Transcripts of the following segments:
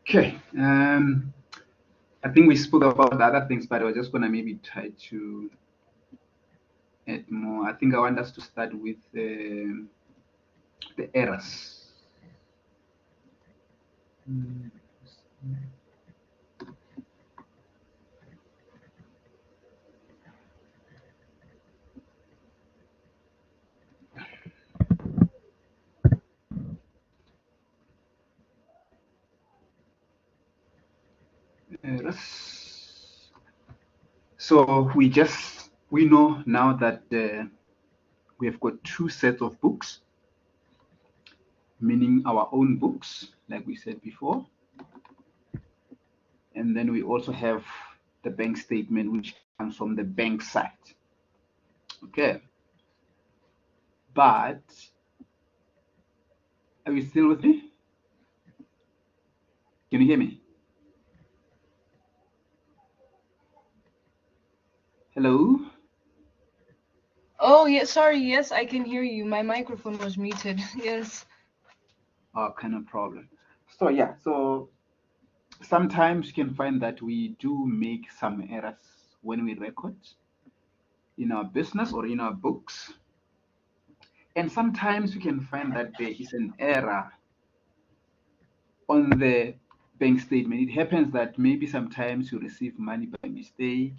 Okay. I think we spoke about other things, but I was just gonna maybe try to add more. I think I want us to start with the errors. Errors. So we know now that we have got two sets of books, meaning our own books, like we said before, and then we also have the bank statement, which comes from the bank side. Okay, but are you still with me? Can you hear me? Hello? Oh, yeah, sorry. Yes, I can hear you. My microphone was muted. Yes. Oh, kind of problem. So yeah, so sometimes you can find that we do make some errors when we record in our business or in our books. And sometimes you can find that there is an error on the bank statement. It happens that maybe sometimes you receive money by mistake.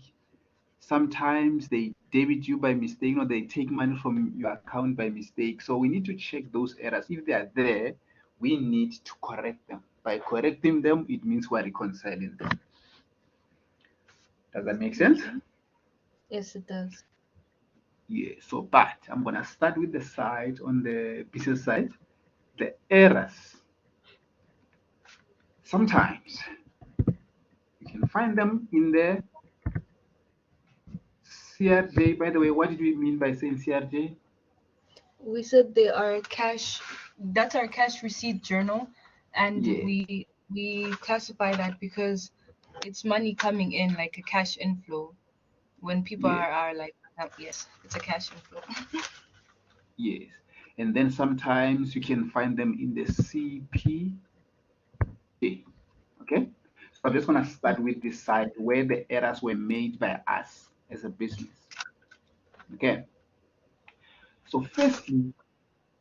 Sometimes they debit you by mistake or they take money from your account by mistake. So we need to check those errors. If they are there, we need to correct them. By correcting them, it means we're reconciling them. Does that make sense? Okay. Yes, it does. Yeah. So, but I'm gonna start with the side on the business side. The errors. Sometimes you can find them in the CRJ. By the way, what did we mean by saying CRJ? We said they are cash. That's our cash receipt journal, and Yeah. we classify that because it's money coming in, like a cash inflow. When people Yeah. are like, yes, it's a cash inflow. Yes. And then sometimes you can find them in the CPJ. Okay. So I'm just gonna start with this side where the errors were made by us as a business. Okay. So firstly,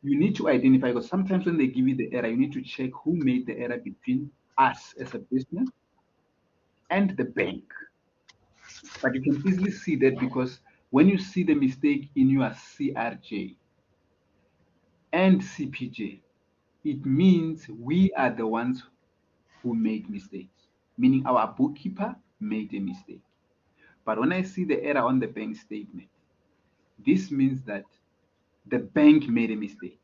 you need to identify because sometimes when they give you the error, you need to check who made the error between us as a business and the bank. But you can easily see that because when you see the mistake in your CRJ and CPJ, it means we are the ones who made mistakes, meaning our bookkeeper made a mistake. But when I see the error on the bank statement, this means that the bank made a mistake.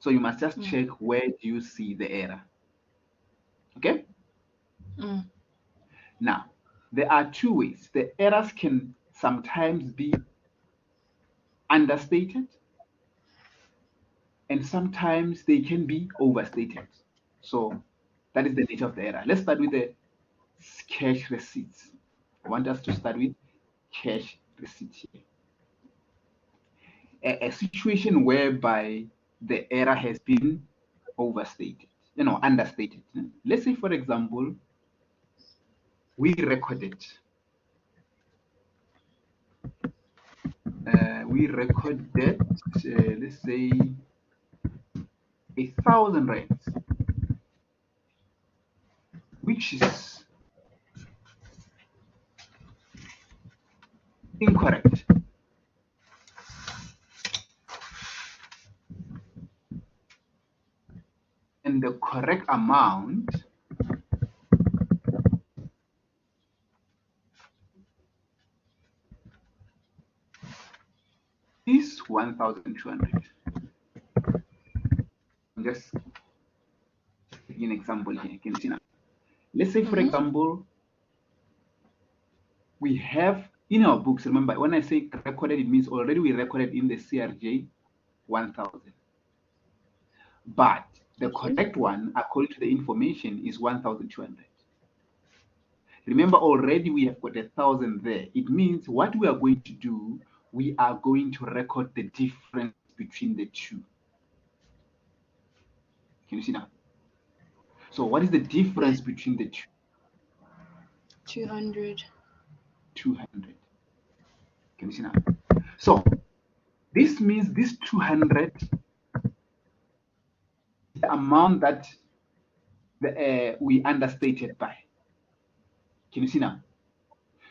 So you must just Mm, check where do you see the error. Okay? mm, Now, there are two ways. The errors can sometimes be understated and sometimes they can be overstated. So that is the nature of the error. Let's start with the cash receipts. I want us to start with cash receipts here. A situation whereby the error has been overstated, understated. Let's say, for example, we recorded, let's say, 1,000 rands, which is incorrect. And the correct amount is 1,200. I'm just taking an example here. Can you see now? Let's say, for mm-hmm. example, we have in our books, remember, when I say recorded, it means already we recorded in the CRJ 1,000. But the Okay. correct one, according to the information, is 1,200. Remember, already we have got 1,000 there. It means what we are going to do, we are going to record the difference between the two. Can you see now? So what is the difference between the two? 200. 200. Can you see now? So this means this 200 is the amount that we understated by. Can you see now?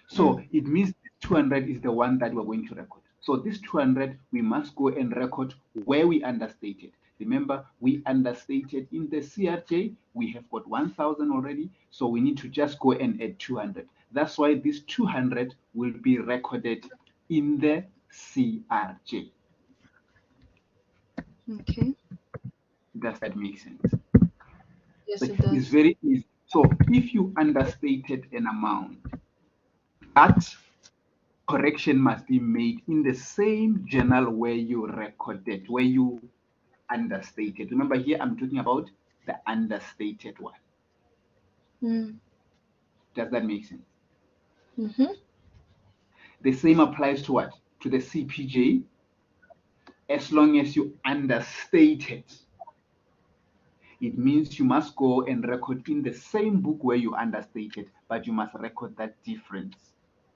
So it means 200 is the one that we're going to record. So this 200, we must go and record where we understated. Remember, we understated in the CRJ. We have got 1,000 already. So we need to just go and add 200. That's why this 200 will be recorded in the CRJ. Okay. Does that make sense? Yes, So it does. it's very easy. So if you understated an amount, that correction must be made in the same journal where you recorded, where you understated. Remember here, I'm talking about the understated one. Does that make sense? The same applies to what? To the CPJ. As long as you understated, it means you must go and record in the same book where you understated, but you must record that difference.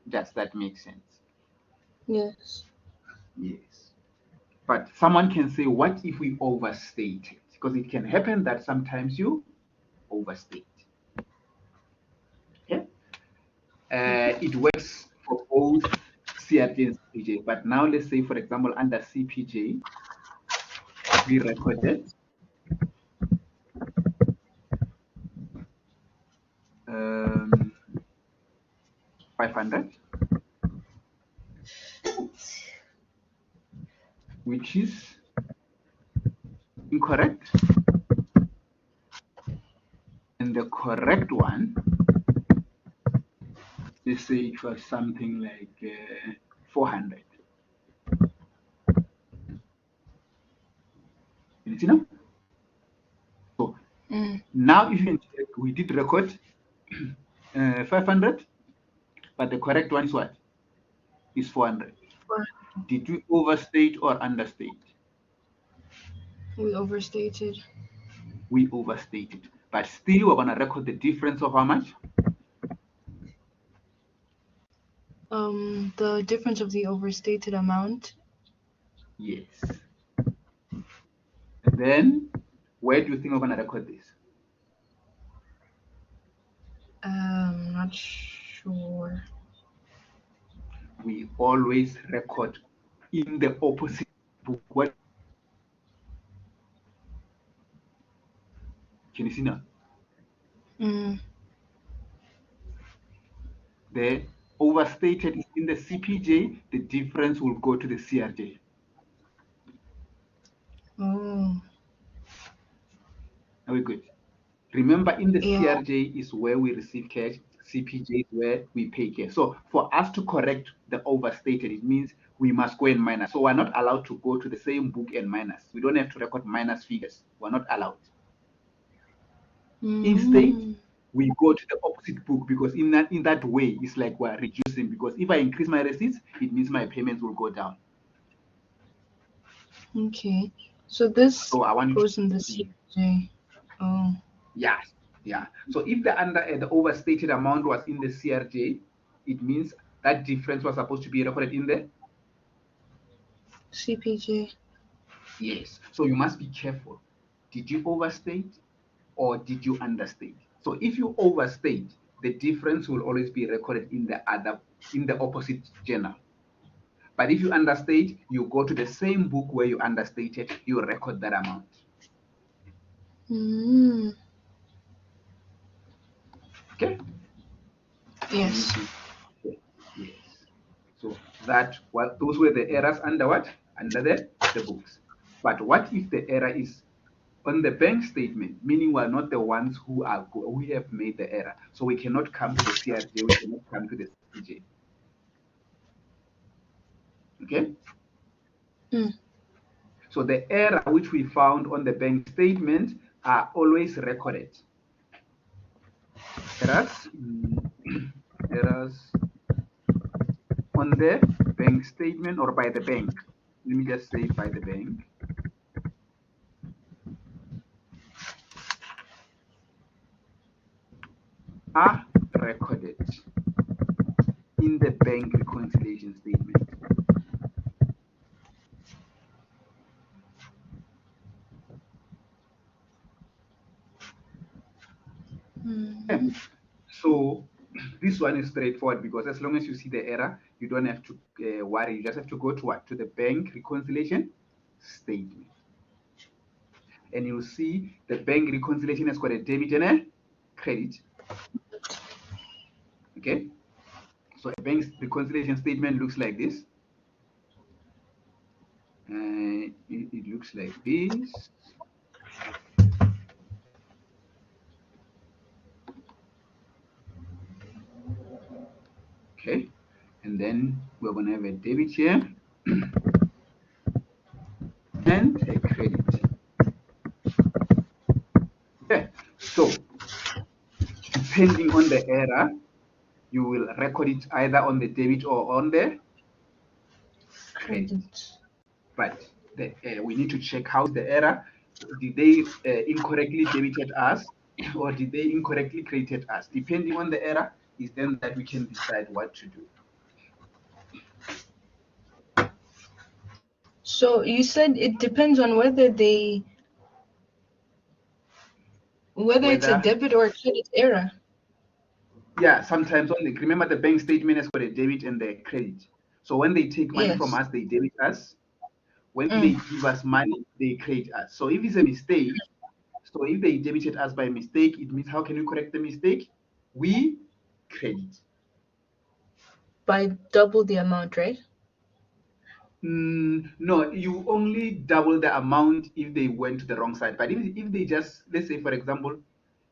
Does that make sense? Yes. Yes. But someone can say, what if we overstate it? Because it can happen that sometimes you overstate. Okay? It works for both CRJ and CPJ. But now let's say, for example, under CPJ, we recorded 500, which is incorrect. And the correct one, let's say it was something like 400. You see now? So now if you can check, we did record 500, but the correct one is what? Is 400. Did we overstate or understate? We overstated. We overstated. But still, we're going to record the difference of how much? The difference of the overstated amount. Yes. And then, where do you think we're going to record this? Not sure. We always record in the opposite book. What? Can you see now? The overstated is in the CPJ, the difference will go to the CRJ. Oh. Are we good? Remember, in the CRJ is where we receive cash, CPJ is where we pay cash. So for us to correct the overstated, it means we must go and minus. So we're not allowed to go to the same book and minus. We don't have to record minus figures. We're not allowed. Instead, we go to the opposite book, because in that way, it's like we're reducing, because if I increase my receipts, it means my payments will go down. Okay. So this goes in the CRJ. Oh. Yeah. So if the overstated amount was in the CRJ, it means that difference was supposed to be recorded in the CPJ. Yes. So you must be careful. Did you overstate or did you understate? So if you overstate, the difference will always be recorded in the opposite journal. But if you understate, you go to the same book where you understated, you record that amount. Okay? Yes. Yes. So those were the errors under what? Under the books. But what if the error is on the bank statement, meaning we're not the ones who have made the error? So we cannot come to the CRJ, we cannot come to the CPJ. Okay? So the error which we found on the bank statement are always recorded. Errors on the bank statement or by the bank. Let me just say by the bank. are recorded in the bank reconciliation statement. Okay. So this one is straightforward because as long as you see the error, you don't have to worry. You just have to go to what? To the bank reconciliation statement. And you'll see the bank reconciliation has got a debit and a credit. Okay. So a bank reconciliation statement looks like this. It looks like this. Okay. And then we're going to have a debit here and a credit. Okay. So depending on the error, you will record it either on the debit or on the credit. But we need to check how the error. Did they incorrectly debited us or did they incorrectly credited us? Depending on the error is then that we can decide what to do. So you said it depends on whether it's a debit or a credit error. Yeah, sometimes only remember the bank statement has got a debit and the credit. So when they take money from us, they debit us. When they give us money, they credit us. So if it's a mistake, so if they debited us by mistake, it means how can we correct the mistake? We credit. By double the amount, right? No, you only double the amount if they went to the wrong side. But if they just, let's say, for example,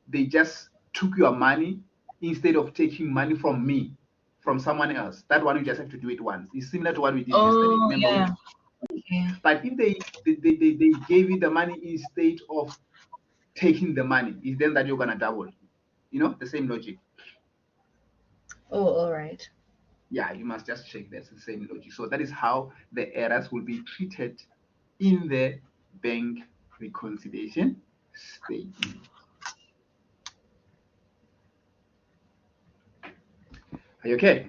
they just took your money instead of taking money from me, from someone else, that one you just have to do it once. It's similar to what we did yesterday. Remember? Yeah. But if they gave you the money instead of taking the money, it's then that you're going to double. You know, the same logic. Oh, all right. Yeah, you must just check that's the same logic. So that is how the errors will be treated in the bank reconciliation statement. Are you okay?